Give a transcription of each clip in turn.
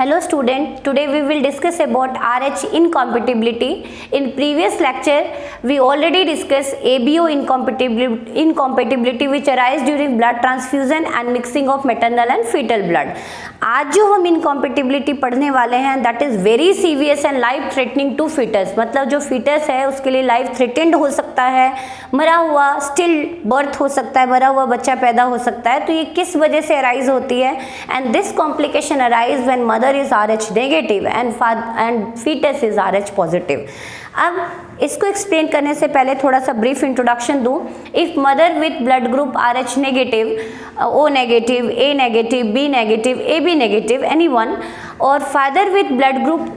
Hello student, today we will discuss about RH incompatibility. In previous lecture, we already discussed ABO incompatibility which arise during blood transfusion and mixing of maternal and fetal blood. आज जो हम incompatibility पढ़ने वाले हैं that is very सीवियस and life threatening to fetus, मतलब जो foetus है उसके लिए लाइफ थ्रेटेंड हो सकता है, मरा हुआ स्टिल बर्थ हो सकता है, मरा हुआ बच्चा पैदा हो सकता है। तो ये किस वजह से अराइज होती है? And this complication arise when mother is RH negative and fetus is RH positive. अब इसको एक्सप्लेन करने से पहले थोड़ा सा ब्रीफ इंट्रोडक्शन दूं। If mother with blood group RH negative, O negative, A negative, B negative, AB negative, anyone, और father with blood group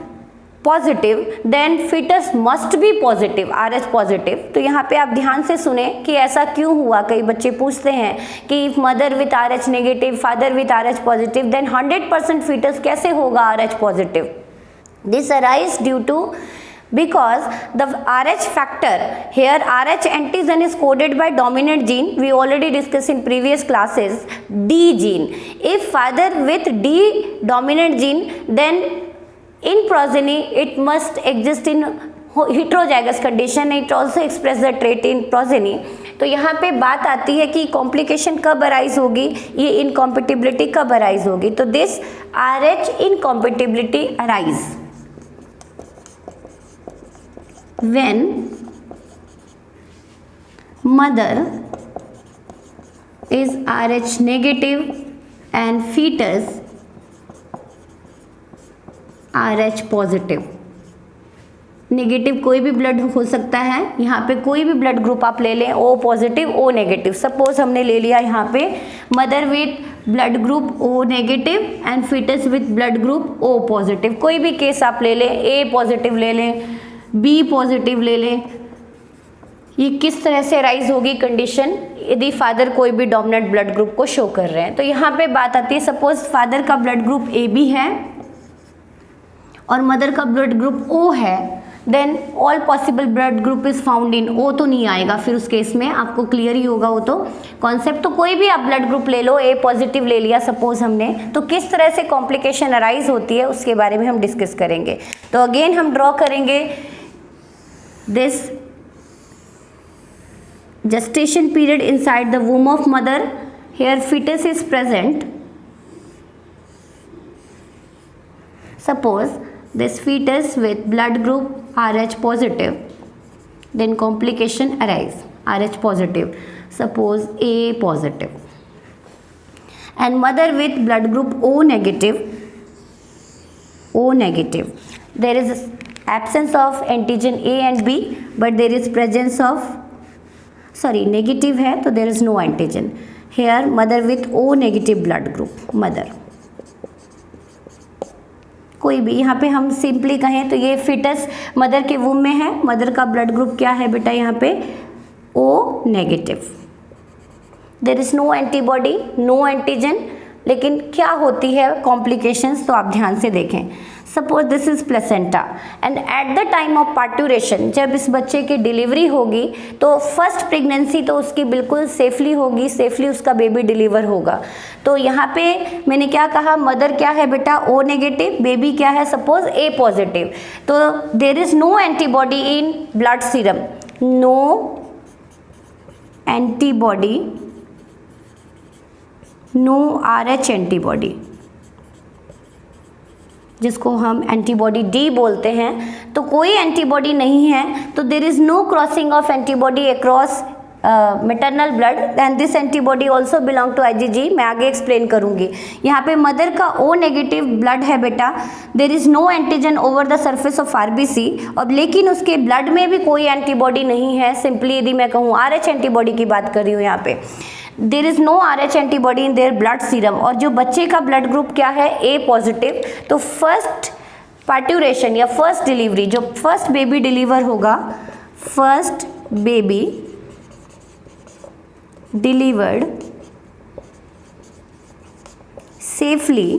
positive, then fetus must be positive, RH positive. तो यहाँ पे आप ध्यान से सुने कि ऐसा क्यों हुआ। कई बच्चे पूछते हैं कि if mother with RH negative, father with RH positive, then 100% fetus कैसे होगा RH positive? This arise due to because the RH factor here, RH antigen is coded by dominant gene, we already discussed in previous classes, D gene. If father with D dominant gene, then in progeny it must exist in heterozygous condition, it also express the trait in progeny. तो यहाँ पे बात आती है कि complication कब arise होगी, ये इनकॉम्पेटिबिलिटी कब अराइज होगी। तो this RH incompatibility arise when mother is RH negative and fetus RH positive. Negative कोई भी ब्लड हो सकता है, यहाँ पे कोई भी ब्लड ग्रुप आप ले लें, O positive, O negative. Suppose हमने ले लिया यहाँ पे mother with blood group O negative and fetus with blood group O positive. कोई भी केस आप ले लें, A पॉजिटिव ले लें, B पॉजिटिव ले लें। ये किस तरह से राइज होगी कंडीशन यदि फादर कोई भी डोमिनेंट ब्लड ग्रुप को शो कर रहे हैं। तो यहाँ पे बात आती है, सपोज फादर का ब्लड ग्रुप AB है और मदर का ब्लड ग्रुप O है, then all possible blood group is found in O तो नहीं आएगा फिर उस केस में, आपको क्लियर ही होगा वो तो कॉन्सेप्ट। तो कोई भी आप ब्लड ग्रुप ले लो, A पॉजिटिव ले लिया सपोज हमने, तो किस तरह से कॉम्प्लिकेशन अराइज होती है उसके बारे में हम डिस्कस करेंगे। तो अगेन हम ड्रॉ करेंगे this gestation period inside the womb of mother. Here fetus is present. Suppose this fetus with blood group RH positive, then complication arise, RH positive, suppose A positive, and mother with blood group O negative, there is absence of antigen A and B, but there is presence of, negative है तो there is no antigen. Here mother with O negative blood group, mother कोई भी, यहाँ पे हम simply कहें तो ये फिटस मदर के वूम में है, मदर का ब्लड ग्रुप क्या है बेटा यहाँ पे O negative, there is no antibody, no antigen. लेकिन क्या होती है कॉम्प्लिकेशंस, तो आप ध्यान से देखें। Suppose this is placenta and at the time of parturition, जब इस बच्चे की डिलीवरी होगी तो फर्स्ट प्रेगनेंसी तो उसकी बिल्कुल सेफली होगी, सेफली उसका बेबी डिलीवर होगा। तो यहाँ पे मैंने क्या कहा, मदर क्या है बेटा O नेगेटिव, बेबी क्या है सपोज A पॉजिटिव। तो there is no antibody in blood serum, no antibody, no RH antibody, जिसको हम एंटीबॉडी D बोलते हैं। तो कोई एंटीबॉडी नहीं है, तो there is no crossing of antibody across maternal blood and this antibody also belong to IgG। मैं आगे एक्सप्लेन करूंगी। यहाँ पे मदर का O नेगेटिव ब्लड है बेटा, there is no antigen over the surface of RBC, और लेकिन उसके ब्लड में भी कोई एंटीबॉडी नहीं है। सिंपली यदि मैं कहूँ RH एंटीबॉडी की बात कर रही हूँ यहाँ पे, there is no RH antibody in their blood serum. और जो बच्चे का ब्लड ग्रुप क्या है A पॉजिटिव, तो फर्स्ट पार्ट्यूरेशन या फर्स्ट डिलीवरी, जो फर्स्ट बेबी डिलीवर होगा, first baby delivered safely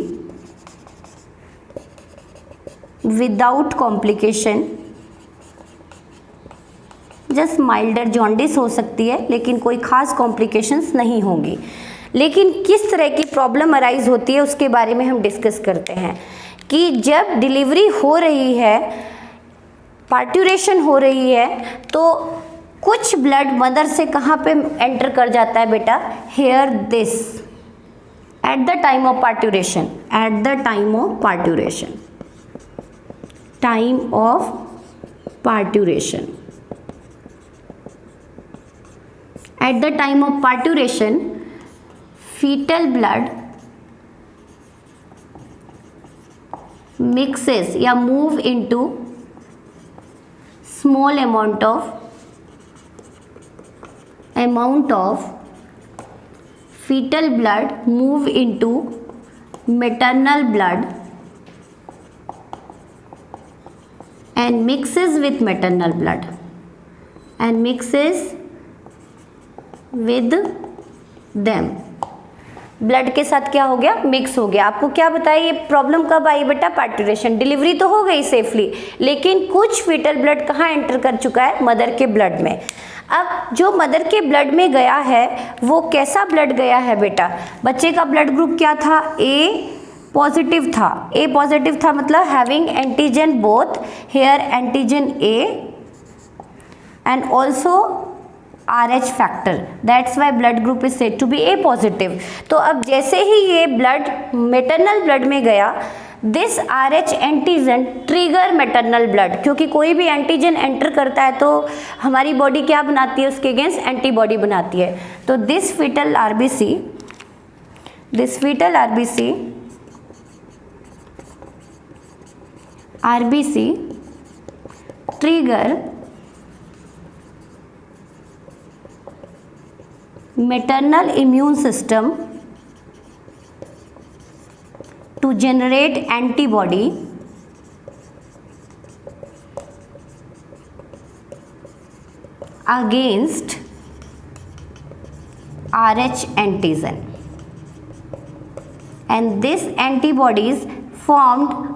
without complication, just milder jaundice हो सकती है लेकिन कोई खास कॉम्प्लिकेशंस नहीं होंगी। लेकिन किस तरह की प्रॉब्लम अराइज होती है उसके बारे में हम डिस्कस करते हैं कि जब डिलीवरी हो रही है, पार्ट्यूरेशन हो रही है, तो कुछ ब्लड मदर से कहाँ पे एंटर कर जाता है बेटा, here this, at the time of parturition, at the time of parturition, time of parturition, at the time of parturition fetal blood mixes या move into small amount of fetal blood move into maternal blood and mixes with maternal blood and mixes with them. Blood के साथ क्या हो गया, mix हो गया। आपको क्या बताया, ये प्रॉब्लम कब आई बेटा, पार्ट्यूरेशन। डिलीवरी तो हो गई सेफली, लेकिन कुछ फीटल ब्लड कहाँ एंटर कर चुका है, मदर के ब्लड में। अब जो मदर के ब्लड में गया है वो कैसा ब्लड गया है बेटा, बच्चे का ब्लड ग्रुप क्या था, ए पॉजिटिव था। ए पॉजिटिव था मतलब having antigen both, here antigen A and also RH factor, that's why blood group is said to be A positive. तो अब जैसे ही ये ब्लड मेटरनल ब्लड में गया, this RH antigen trigger maternal blood, क्योंकि कोई भी एंटीजन एंटर करता है तो हमारी बॉडी क्या बनाती है, उसके अगेंस्ट एंटीबॉडी बनाती है। तो this fetal RBC trigger maternal immune system to generate antibody against RH antigen, and this antibody is formed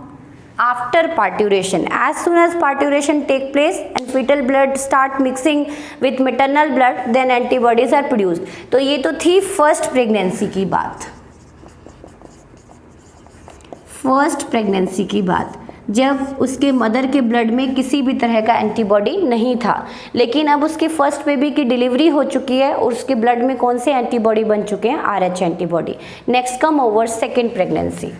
after parturition. As soon as parturition take place and fetal blood start mixing with maternal blood, then antibodies are produced. तो ये तो थी first pregnancy की बात, first pregnancy की बात, जब उसके मदर के ब्लड में किसी भी तरह का एंटीबॉडी नहीं था। लेकिन अब उसके फर्स्ट बेबी की डिलीवरी हो चुकी है और उसके ब्लड में कौन से एंटीबॉडी बन चुके हैं, RH antibody. Next come over second pregnancy.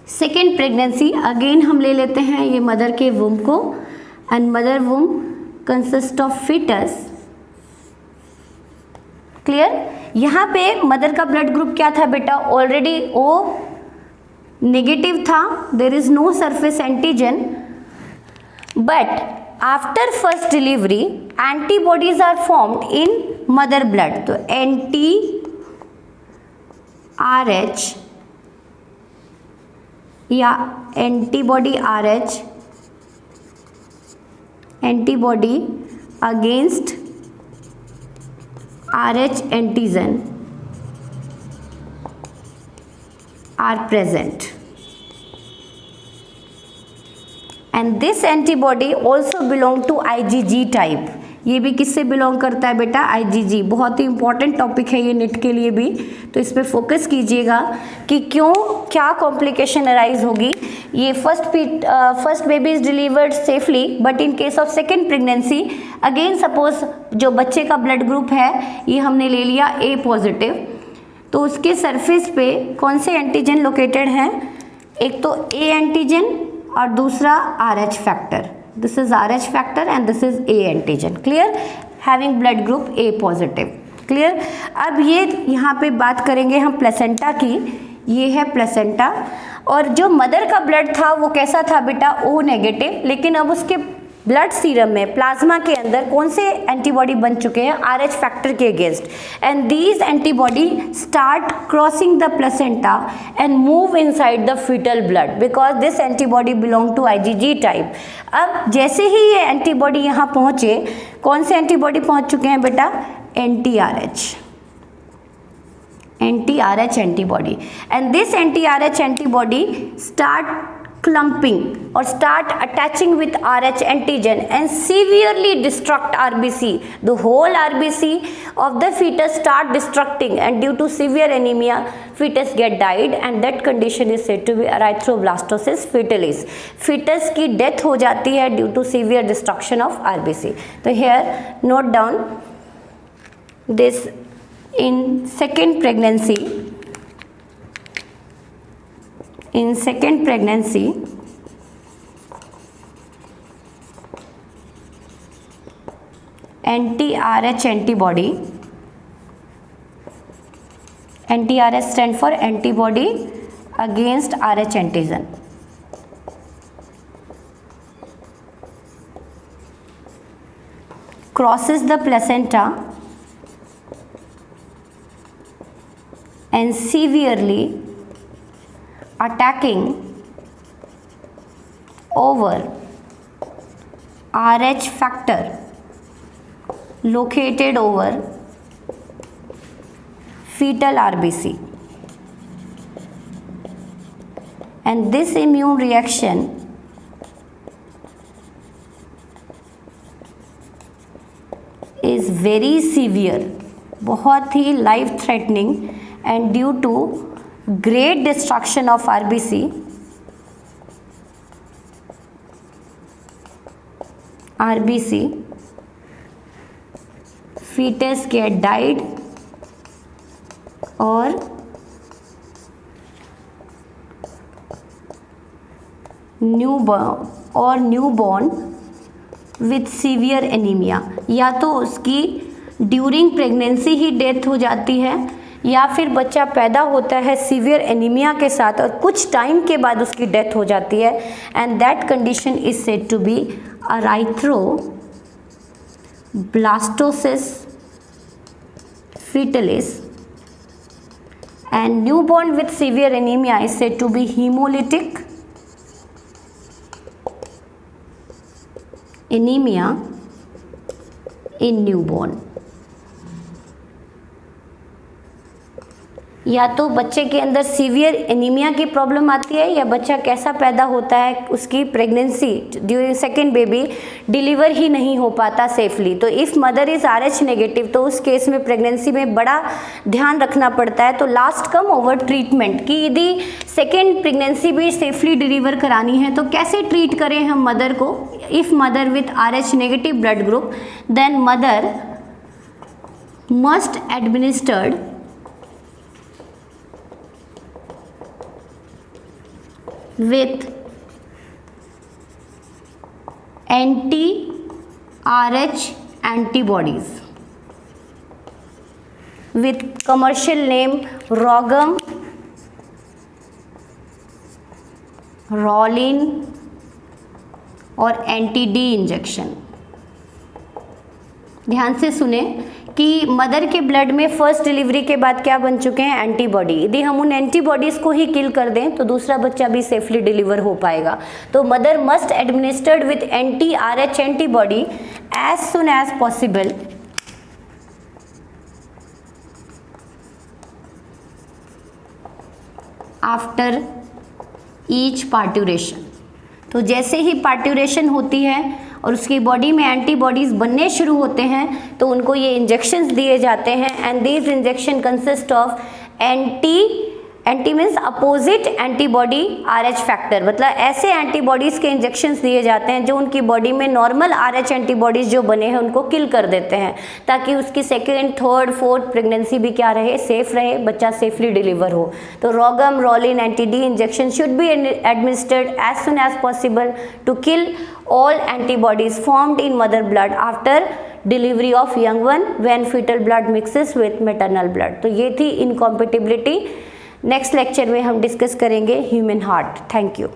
Second pregnancy again हम ले लेते हैं ये मदर के वुम को, and mother womb consist of fetus. Clear. यहाँ पे मदर का ब्लड ग्रुप क्या था बेटा, ऑलरेडी ओ नेगेटिव था, there is no surface antigen, but after first delivery antibodies are formed in mother blood. तो RH या antibody RH, antibody against RH antigen are present, and this antibody also belong to IgG type. ये भी किससे belong करता है बेटा, IgG। बहुत ही important topic है ये नीट के लिए भी, तो इस पर फोकस कीजिएगा कि क्यों, क्या कॉम्प्लिकेशन अराइज होगी। ये first baby is delivered safely, but in case of second pregnancy again suppose जो बच्चे का ब्लड ग्रुप है ये हमने ले लिया A पॉजिटिव, तो उसके सरफेस पे कौन से एंटीजन लोकेटेड हैं, एक तो A एंटीजन और दूसरा RH factor. This is RH factor and this is A antigen. Clear? Having blood group A positive. Clear? अब ये यहाँ पे बात करेंगे हम प्लेसेंटा की। ये है प्लेसेंटा, और जो मदर का ब्लड था वो कैसा था बेटा, O नेगेटिव, लेकिन अब उसके ब्लड सीरम में, प्लाज्मा के अंदर कौन से एंटीबॉडी बन चुके हैं, RH फैक्टर के against, and these antibody start crossing the placenta and move inside the fetal blood because this antibody belong to IgG type. अब जैसे ही ये एंटीबॉडी यहाँ पहुँचे, कौन से एंटीबॉडी पहुँच चुके हैं बेटा, anti-RH antibody, and this anti-RH antibody start clumping or start attaching with RH antigen and severely destruct RBC. The whole RBC of the fetus start destructing and due to severe anemia fetus get died and that condition is said to be erythroblastosis fetalis. Fetus की death हो जाती है due to severe destruction of RBC. तो here note down this in second pregnancy. In second pregnancy, anti-RH antibody, anti-RH stand for antibody against RH antigen, crosses the placenta and severely attacking over RH factor located over fetal RBC, and this immune reaction is very severe, बहुत ही life threatening, and due to great destruction of RBC, fetus get died or newborn with severe anemia. या तो उसकी during pregnancy ही death हो जाती है या फिर बच्चा पैदा होता है सीवियर एनीमिया के साथ और कुछ टाइम के बाद उसकी डेथ हो जाती है and that condition is said to be erythroblastosis fetalis and newborn with severe anemia is said to be hemolytic anemia in newborn. या तो बच्चे के अंदर सीवियर एनीमिया की प्रॉब्लम आती है या बच्चा कैसा पैदा होता है, उसकी pregnancy during second baby deliver ही नहीं हो पाता सेफली. तो if mother is RH negative तो उस केस में प्रेगनेंसी में बड़ा ध्यान रखना पड़ता है. तो लास्ट कम ओवर ट्रीटमेंट कि यदि सेकेंड प्रेगनेंसी भी सेफली डिलीवर करानी है तो कैसे ट्रीट करें हम मदर को. If mother with RH negative blood group then mother must administered with anti-RH antibodies with commercial name Rogam, Rolin और anti-D इंजेक्शन. ध्यान से सुने कि मदर के ब्लड में फर्स्ट डिलीवरी के बाद क्या बन चुके हैं, एंटीबॉडी. यदि हम उन एंटीबॉडीज़ को ही किल कर दें तो दूसरा बच्चा भी सेफली डिलीवर हो पाएगा. तो mother must administered with anti-RH antibody as soon as possible after each parturition. तो जैसे ही पार्ट्यूरेशन होती है और उसकी बॉडी में एंटीबॉडीज़ बनने शुरू होते हैं तो उनको ये इंजेक्शंस दिए जाते हैं and these injection consist of anti means opposite antibody RH factor. मतलब ऐसे एंटीबॉडीज़ के इंजेक्शंस दिए जाते हैं जो उनकी बॉडी में नॉर्मल RH एंटीबॉडीज़ जो बने हैं उनको किल कर देते हैं ताकि उसकी सेकेंड थर्ड फोर्थ प्रेगनेंसी भी क्या रहे, सेफ रहे, बच्चा सेफली डिलीवर हो. तो रोगम रोलिन anti-D injection should be administered as soon as possible to kill all antibodies formed in mother blood after delivery of young one when fetal blood mixes with maternal blood. तो ये थी incompatibility. Next lecture में हम discuss करेंगे human heart. Thank you.